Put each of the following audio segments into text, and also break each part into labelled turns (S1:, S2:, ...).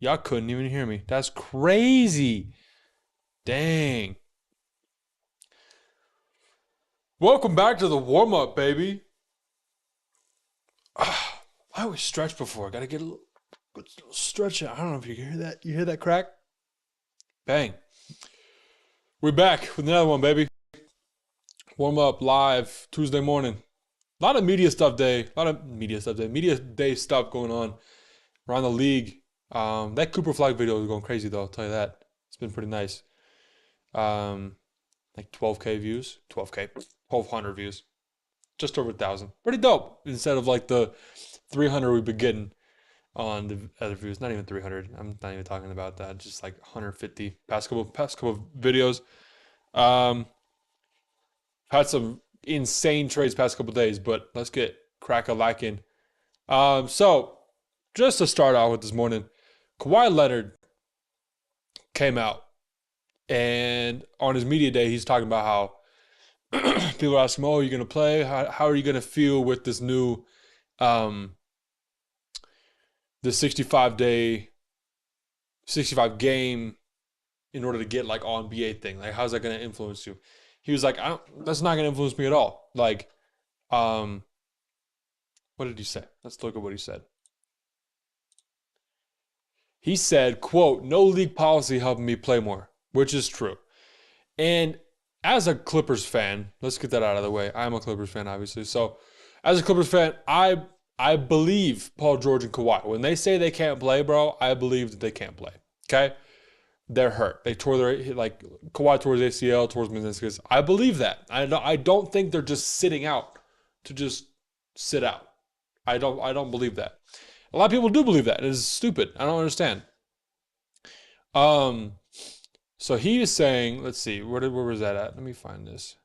S1: Y'all couldn't even hear me. That's crazy. Dang. Welcome back to the warm-up, baby. I always stretch before. Gotta get a little stretch. I don't know if you can hear that. You hear that crack? Bang. We're back with another one, baby. Warm up live Tuesday morning. A lot of media day stuff going on around the league. That Cooper Flag video is going crazy though. I'll tell you that. It's been pretty nice. Like 12K views, 1,200 views, just over 1,000. Pretty dope. Instead of like the 300 we've been getting on the other views. Not even 300. I'm not even talking about that. Just like 150 past couple videos. Had some insane trades past couple days, but let's get crack-a-lacking. So just to start out with this morning, Kawhi Leonard came out, and on his media day, he's talking about how people ask him, "Oh, are you going to play? How are you going to feel with this new, the 65 game in order to get like all NBA thing? Like, how's that going to influence you?" He was like, "That's not going to influence me at all." Like, what did he say? Let's look at what he said. He said, quote, "No league policy helping me play more," which is true. And as a Clippers fan, let's get that out of the way. I'm a Clippers fan, obviously. So as a Clippers fan, I believe Paul George and Kawhi. When they say they can't play, bro, I believe that they can't play. Okay? They're hurt. They tore Kawhi tore his ACL, tore his meniscus. I believe that. I don't think they're just sitting out to just sit out. I don't believe that. A lot of people do believe that. It is stupid. I don't understand. So he is saying, let's see, where was that at? Let me find this.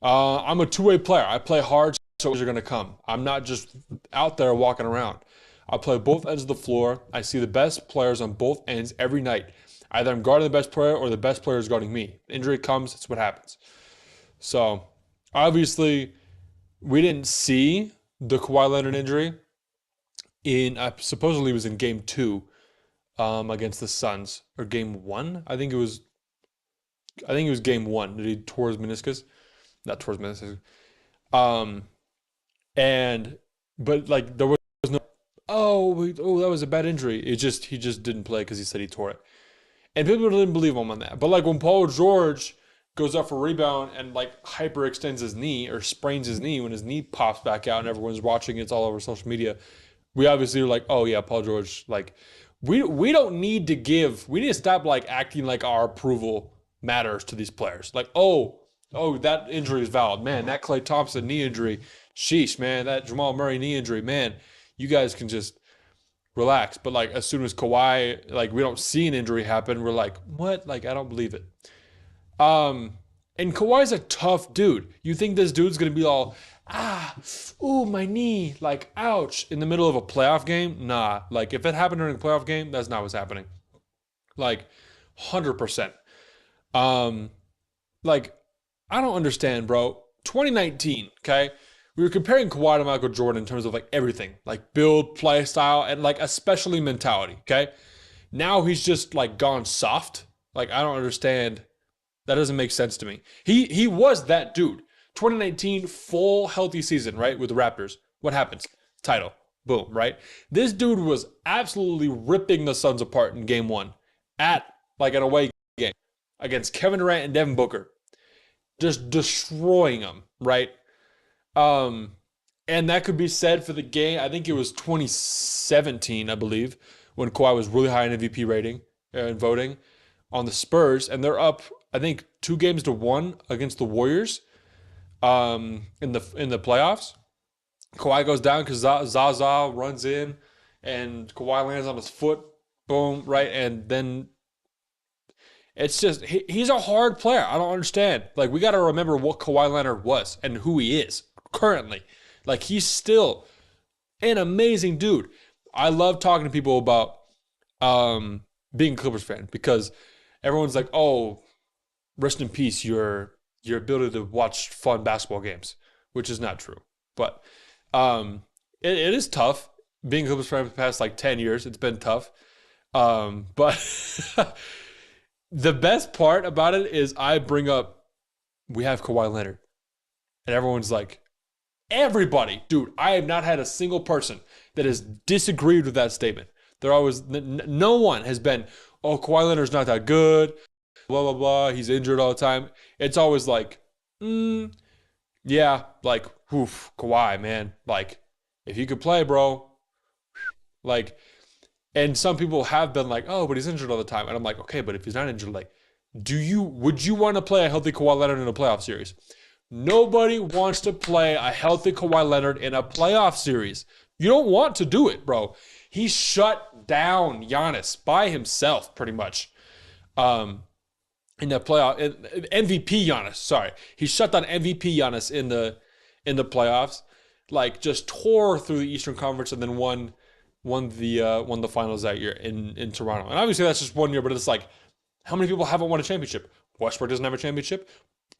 S1: I'm a two-way player. I play hard, so you're gonna come. I'm not just out there walking around. I play both ends of the floor. I see the best players on both ends every night. Either I'm guarding the best player or the best player is guarding me. Injury comes, it's what happens. So obviously, we didn't see the Kawhi Leonard injury supposedly it was in game 2 against the Suns, or game 1. I think it was game 1 that he tore his meniscus. Not tore his meniscus. But like there was no that was a bad injury. He just didn't play because he said he tore it. And people didn't believe him on that. But like when Paul George goes up for rebound and like hyperextends his knee or sprains his knee, when his knee pops back out and everyone's watching, it's all over social media. We obviously are like, "Oh yeah, Paul George." Like, we don't need to we need to stop like acting like our approval matters to these players. Like, oh, that injury is valid, man. That Klay Thompson knee injury, sheesh, man. That Jamal Murray knee injury, man. You guys can just relax. But like, as soon as Kawhi, like, we don't see an injury happen, we're like, what? Like, I don't believe it. And Kawhi's a tough dude. You think this dude's gonna be all, my knee, like, ouch, in the middle of a playoff game? Nah. Like, if it happened during a playoff game, that's not what's happening. Like, 100%. Like, I don't understand, bro. 2019, okay? We were comparing Kawhi to Michael Jordan in terms of like everything, like build, play style, and like especially mentality, okay? Now he's just like gone soft. Like, I don't understand. That doesn't make sense to me. He was that dude. 2019, full healthy season, right? With the Raptors. What happens? Title. Boom, right? This dude was absolutely ripping the Suns apart in game 1 at like an away game against Kevin Durant and Devin Booker. Just destroying them, right? And that could be said for the game. I think it was 2017, I believe, when Kawhi was really high in MVP rating and voting on the Spurs, and they're up, I think, 2-1 against the Warriors in the playoffs. Kawhi goes down because Zaza runs in, and Kawhi lands on his foot. Boom, right? And then it's just, he's a hard player. I don't understand. Like, we got to remember what Kawhi Leonard was and who he is currently. Like, he's still an amazing dude. I love talking to people about being a Clippers fan because everyone's like, "Oh, rest in peace, your ability to watch fun basketball games," which is not true. But it is tough. being a Clippers fan for the past like 10 years. It's been tough. But the best part about it is I bring up, we have Kawhi Leonard. And everyone's like, everybody, dude, I have not had a single person that has disagreed with that statement. They're always, no one has been, oh, Kawhi Leonard's not that good, blah, blah, blah. He's injured all the time. It's always like, yeah, like, oof, Kawhi, man. Like, if you could play, bro, like, and some people have been like, oh, but he's injured all the time. And I'm like, okay, but if he's not injured, like, would you want to play a healthy Kawhi Leonard in a playoff series? Nobody wants to play a healthy Kawhi Leonard in a playoff series. You don't want to do it, bro. He shut down Giannis by himself, pretty much. In the playoff, MVP Giannis, sorry. He shut down MVP Giannis in the playoffs. Like, just tore through the Eastern Conference and then won the finals that year in Toronto. And obviously that's just 1 year, but it's like, how many people haven't won a championship? Westbrook doesn't have a championship.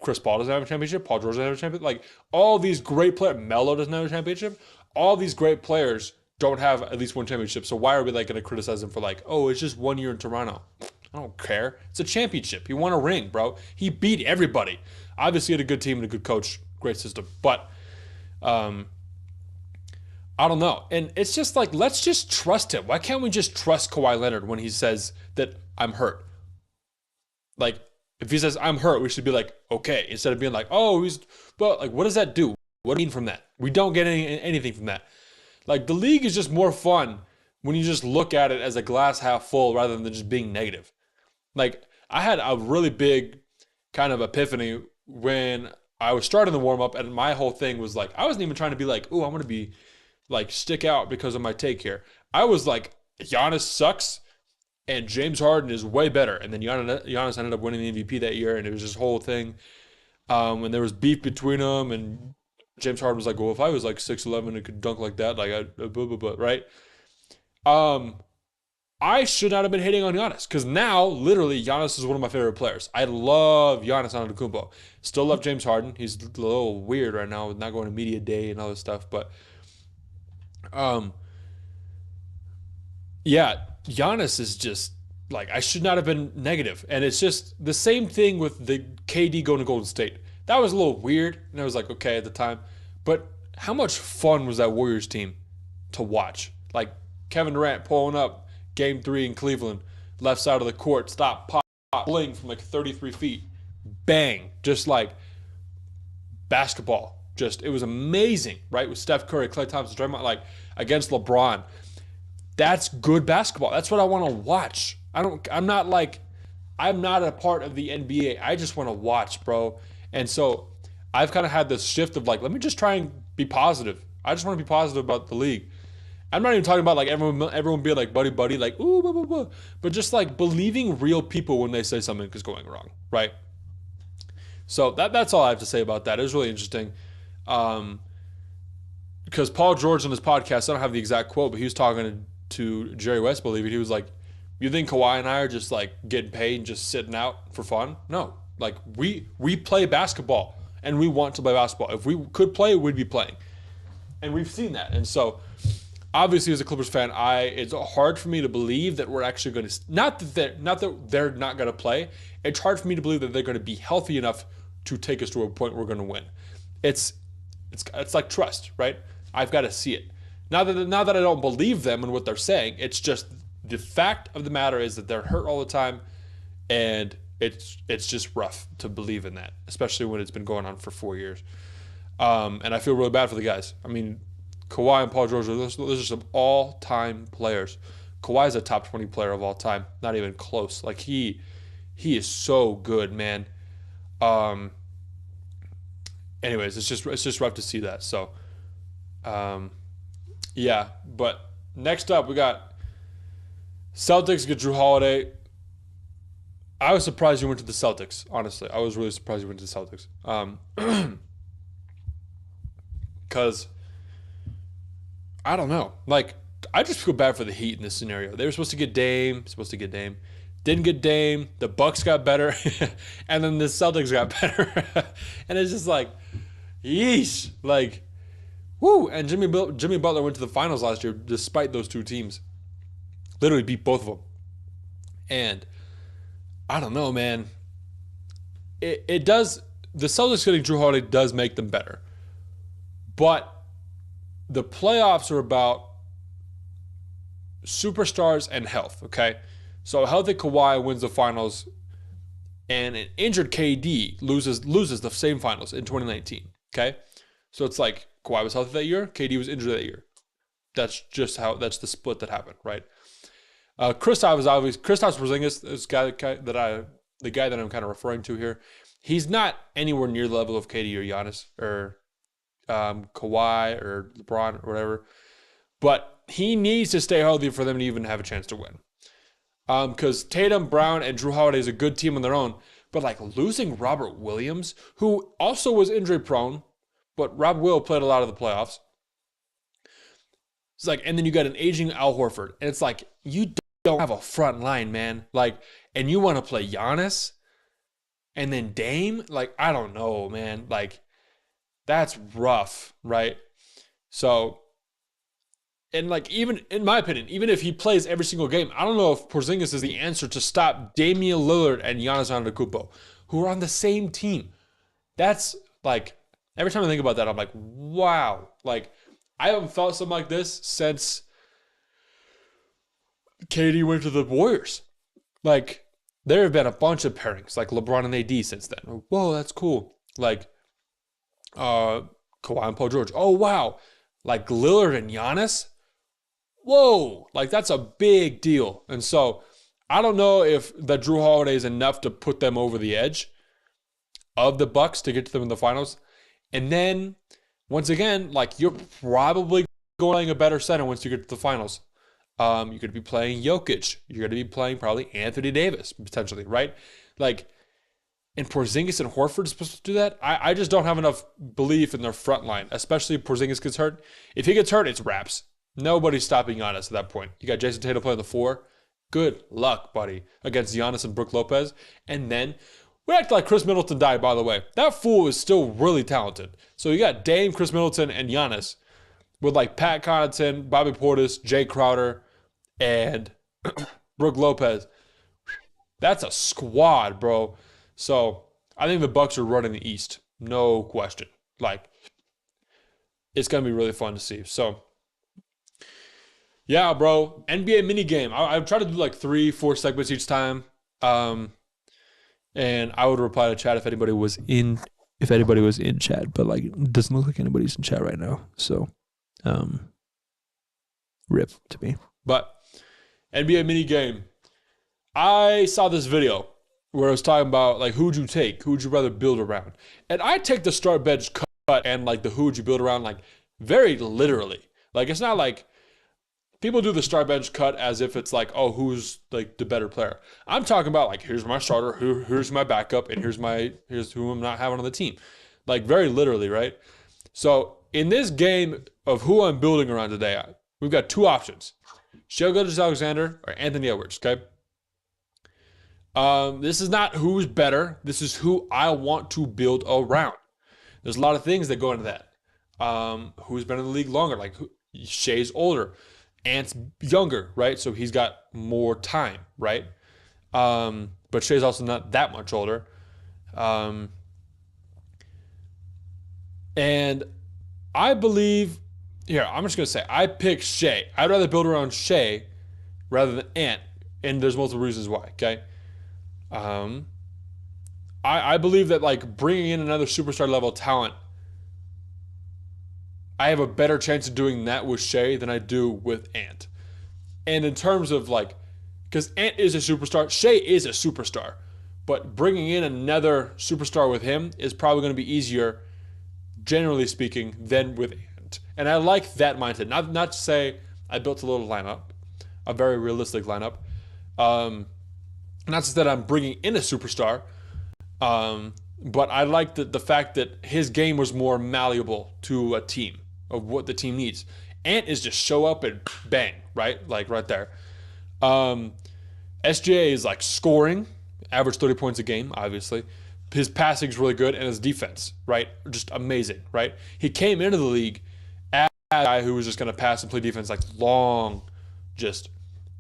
S1: Chris Paul doesn't have a championship. Paul George doesn't have a championship. Like, all these great players, Melo doesn't have a championship. All these great players don't have at least one championship. So why are we like going to criticize him for like, oh, it's just 1 year in Toronto? I don't care. It's a championship. He won a ring, bro. He beat everybody. Obviously, he had a good team and a good coach, great system. But I don't know. And it's just like, let's just trust him. Why can't we just trust Kawhi Leonard when he says that I'm hurt? Like, if he says I'm hurt, we should be like, okay, instead of being like, oh, but like, what does that do? What do you mean from that? We don't get anything from that. Like, the league is just more fun when you just look at it as a glass half full rather than just being negative. Like, I had a really big kind of epiphany when I was starting the warm up, and my whole thing was like, I wasn't even trying to be like, oh, I'm going to be like stick out because of my take here. I was like, Giannis sucks and James Harden is way better. And then Giannis ended up winning the MVP that year, and it was this whole thing. And there was beef between them, and James Harden was like, well, if I was like 6'11" and could dunk like that, like right? I should not have been hating on Giannis, because now, literally, Giannis is one of my favorite players. I love Giannis Antetokounmpo. Still love James Harden. He's a little weird right now with not going to media day and all this stuff, but yeah, Giannis is just like, I should not have been negative. And it's just the same thing with the KD going to Golden State. That was a little weird, and I was like, okay, at the time. But how much fun was that Warriors team to watch? Like, Kevin Durant pulling up Game 3 in Cleveland, left side of the court, stop, pop, bling from like 33 feet, bang, just like basketball. Just, it was amazing, right? With Steph Curry, Klay Thompson, Draymond, like against LeBron. That's good basketball. That's what I want to watch. I'm not a part of the NBA. I just want to watch, bro. And so I've kind of had this shift of like, let me just try and be positive. I just want to be positive about the league. I'm not even talking about like everyone being like buddy, like, ooh, blah, blah, blah. But just like believing real people when they say something is going wrong, right? So that's all I have to say about that. It was really interesting. Because Paul George on his podcast, I don't have the exact quote, but he was talking to Jerry West, believe it. He was like, you think Kawhi and I are just like getting paid and just sitting out for fun? No. Like, we play basketball and we want to play basketball. If we could play, we'd be playing. And we've seen that. And so obviously as a Clippers fan, it's hard for me to believe that we're actually going to, not that they're not going to play. It's hard for me to believe that they're going to be healthy enough to take us to a point where we're going to win. It's like trust, right? I've got to see it. Now that I don't believe them and what they're saying, it's just the fact of the matter is that they're hurt all the time, and it's just rough to believe in that, especially when it's been going on for 4 years. And I feel really bad for the guys. I mean, Kawhi and Paul George, those are some all-time players. Kawhi is a top 20 player of all time, not even close. Like, he is so good, man. Anyways, it's just rough to see that. So, yeah. But next up, we got Celtics get Jrue Holiday. I was surprised you went to the Celtics, honestly. I was really surprised you went to the Celtics. Because, I don't know. Like, I just feel bad for the Heat in this scenario. They were supposed to get Dame. Didn't get Dame. The Bucks got better. And then the Celtics got better. And it's just like, yeesh. Like, Woo! And Jimmy Butler went to the finals last year despite those two teams. Literally beat both of them. And I don't know, man. It does. The Celtics getting Jrue Holiday does make them better. But the playoffs are about superstars and health, okay? So a healthy Kawhi wins the finals, and an injured KD loses the same finals in 2019, okay? So it's like Kawhi was healthy that year, KD was injured that year. That's the split that happened, right? Kristaps Porzingis, the guy that I'm kind of referring to here. He's not anywhere near the level of KD or Giannis or Kawhi or LeBron or whatever, but he needs to stay healthy for them to even have a chance to win. Because Tatum, Brown, and Jrue Holiday is a good team on their own, but like losing Robert Williams, who also was injury prone, but Rob Will played a lot of the playoffs. It's like, and then you got an aging Al Horford, and it's like you don't have a front line, man. Like, and you want to play Giannis, and then Dame. Like, I don't know, man. Like, that's rough, right? So, and like, even in my opinion, even if he plays every single game, I don't know if Porzingis is the answer to stop Damian Lillard and Giannis Antetokounmpo, who are on the same team. That's like, every time I think about that, I'm like, wow. Like, I haven't felt something like this since KD went to the Warriors. Like, there have been a bunch of pairings, like LeBron and AD since then. Whoa, that's cool. Like, Kawhi and Paul George. Oh, wow. Like, Lillard and Giannis. Whoa. Like, that's a big deal. And so, I don't know if the Jrue Holiday is enough to put them over the edge of the Bucks to get to them in the finals. And then, once again, like, you're probably going a better center once you get to the finals. You're going to be playing Jokic. You're going to be playing probably Anthony Davis, potentially, right? Like, and Porzingis and Horford is supposed to do that? I just don't have enough belief in their front line, especially if Porzingis gets hurt. If he gets hurt, it's wraps. Nobody's stopping Giannis at that point. You got Jason Tatum playing the 4. Good luck, buddy, against Giannis and Brook Lopez. And then, we act like Chris Middleton died, by the way. That fool is still really talented. So you got Dame, Chris Middleton, and Giannis with like Pat Connaughton, Bobby Portis, Jay Crowder, and Brook Lopez. That's a squad, bro. So I think the Bucks are running the East. No question. Like, it's going to be really fun to see. So, yeah, bro. NBA minigame. I try to do like 3-4 segments each time. And I would reply to chat if anybody was in chat. But like, it doesn't look like anybody's in chat right now. So, rip to me. But NBA minigame. I saw this video where it was talking about like who'd you take? Who'd you rather build around? And I take the start bench cut and like the who'd you build around like very literally. Like, it's not like people do the start bench cut as if it's like, oh, who's like the better player. I'm talking about like, here's my starter, here's my backup, and here's who I'm not having on the team. Like, very literally, right? So in this game of who I'm building around today, we've got 2 options. Shai Gilgeous-Alexander or Anthony Edwards, okay? This is not who's better. This is who I want to build around. There's a lot of things that go into that. Who's been in the league longer? Like, Shai's older. Ant's younger, right? So he's got more time, right? But Shai's also not that much older. And I believe, here, I'm just going to say, I pick Shai. I'd rather build around Shai rather than Ant. And there's multiple reasons why, okay? I believe that like bringing in another superstar level talent, I have a better chance of doing that with Shai than I do with Ant. And in terms of like, because Ant is a superstar, Shai is a superstar, but bringing in another superstar with him is probably going to be easier, generally speaking, than with Ant. And I like that mindset. Not to say I built a little lineup, a very realistic lineup. Not just that I'm bringing in a superstar, but I like the fact that his game was more malleable to a team of what the team needs. Ant is just show up and bang, right? Like right there. SGA is like scoring, average 30 points a game, obviously. His passing is really good, and his defense, right? Just amazing, right? He came into the league a guy who was just going to pass and play defense like long,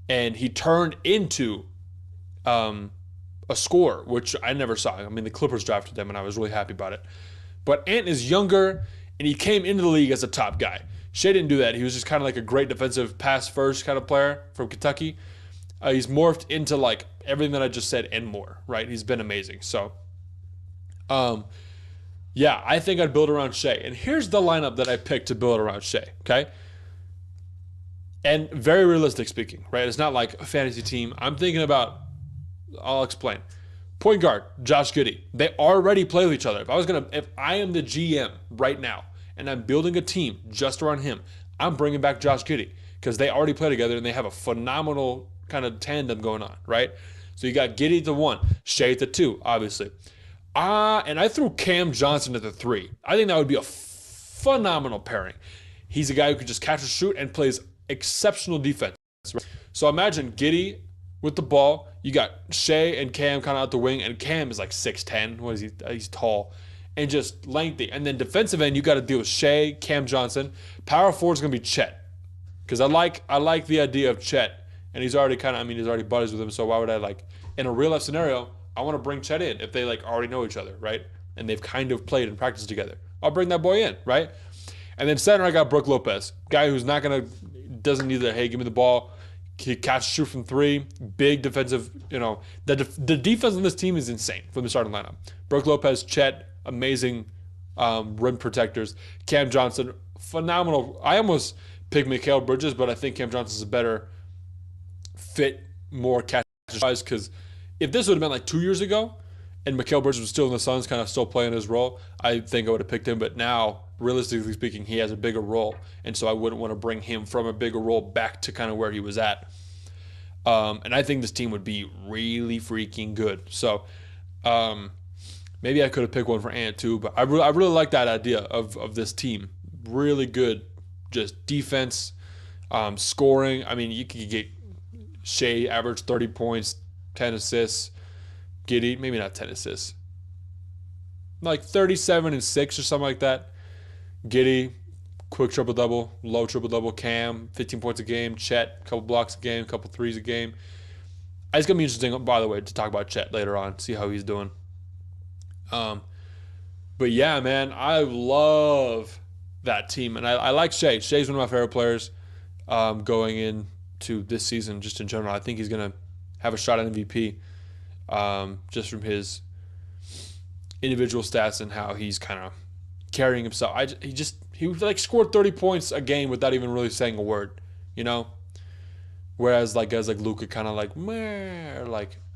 S1: and he turned into a scorer, which I never saw. I mean, the Clippers drafted him, and I was really happy about it. But Ant is younger, and he came into the league as a top guy. Shea didn't do that. He was just kind of like a great defensive pass-first kind of player from Kentucky. He's morphed into like everything that I just said and more, right? He's been amazing. So, yeah, I think I'd build around Shea. And here's the lineup that I picked to build around Shea, okay? And very realistic speaking, right? It's not like a fantasy team. I'm thinking about, I'll explain. Point guard, Josh Giddey. They already play with each other. If I am the GM right now and I'm building a team just around him, I'm bringing back Josh Giddey because they already play together and they have a phenomenal kind of tandem going on, right? So you got Giddey to 1, Shea to 2, obviously. And I threw Cam Johnson at the 3. I think that would be a phenomenal pairing. He's a guy who can just catch and shoot and plays exceptional defense. Right? So imagine Giddey with the ball. You got Shea and Cam kind of out the wing, and Cam is like 6'10". What is he? He's tall and just lengthy. And then defensive end, you got to deal with Shea, Cam Johnson. Power forward is going to be Chet because I like the idea of Chet, and he's already he's already buddies with him. So why would I in a real life scenario? I want to bring Chet in if they already know each other, right? And they've kind of played and practiced together. I'll bring that boy in, right? And then center, I got Brook Lopez, guy who's doesn't need the, hey, give me the ball. He catch shoot from 3, big defensive, the defense on this team is insane from the starting lineup. Brook Lopez, Chet, amazing rim protectors. Cam Johnson, phenomenal. I almost picked Mikal Bridges, but I think Cam Johnson's a better fit, more catch-wise, because if this would have been like 2 years ago and Mikal Bridges was still in the Suns, kind of still playing his role, I think I would have picked him. But now, realistically speaking, he has a bigger role. And so I wouldn't want to bring him from a bigger role back to kind of where he was at. And I think this team would be really freaking good. So maybe I could have picked one for Ant too. But I really like that idea of this team. Really good, just defense, scoring. I mean, you could get Shea average 30 points, 10 assists. Giddey, maybe not 10 assists. Like 37 and 6 or something like that. Giddey, quick triple-double, low triple-double. Cam, 15 points a game. Chet, couple blocks a game, couple threes a game. It's going to be interesting, by the way, to talk about Chet later on, see how he's doing. But yeah, man, I love that team. And I like Shea. Shea's one of my favorite players going into this season just in general. I think he's going to have a shot at MVP just from his individual stats and how he's kind of carrying himself. He scored 30 points a game without even really saying a word, Whereas guys like Luka kind of meh,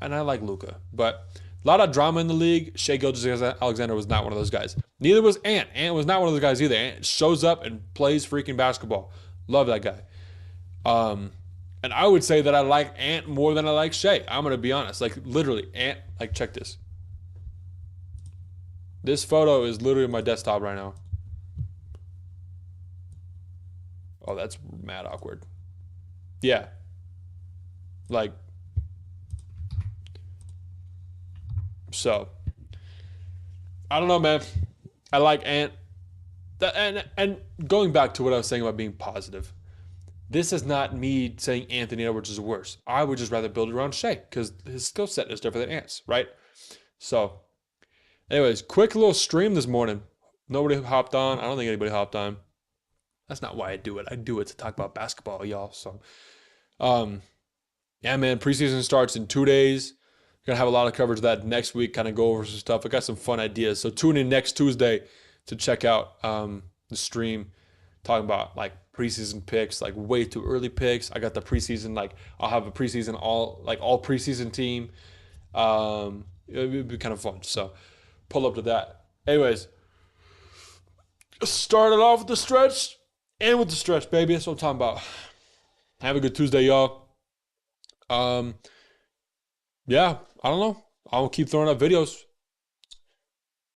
S1: and I like Luka, but a lot of drama in the league. Shai Gilgeous-Alexander was not one of those guys. Neither was Ant. Ant was not one of those guys either. Ant shows up and plays freaking basketball. Love that guy. And I would say that I like Ant more than I like Shai. I'm going to be honest. Literally, Ant, check this. This photo is literally on my desktop right now. Oh, that's mad awkward. Yeah. So, I don't know, man. I like Ant. And going back to what I was saying about being positive, this is not me saying Anthony Edwards is worse. I would just rather build it around Shai because his skill set is different than Ant's, right? So, anyways, quick little stream this morning. Nobody hopped on. I don't think anybody hopped on. That's not why I do it. I do it to talk about basketball, y'all. So, yeah, man, preseason starts in 2 days. Gonna have a lot of coverage of that next week, kind of go over some stuff. I got some fun ideas. So tune in next Tuesday to check out the stream, talking about preseason picks, way too early picks. I got the preseason, I'll have a preseason all preseason team. It'd be kind of fun. So pull up to that. Anyways, started off with the stretch, and with the stretch, baby. That's what I'm talking about. Have a good Tuesday, y'all. Yeah, I don't know. I'll keep throwing up videos.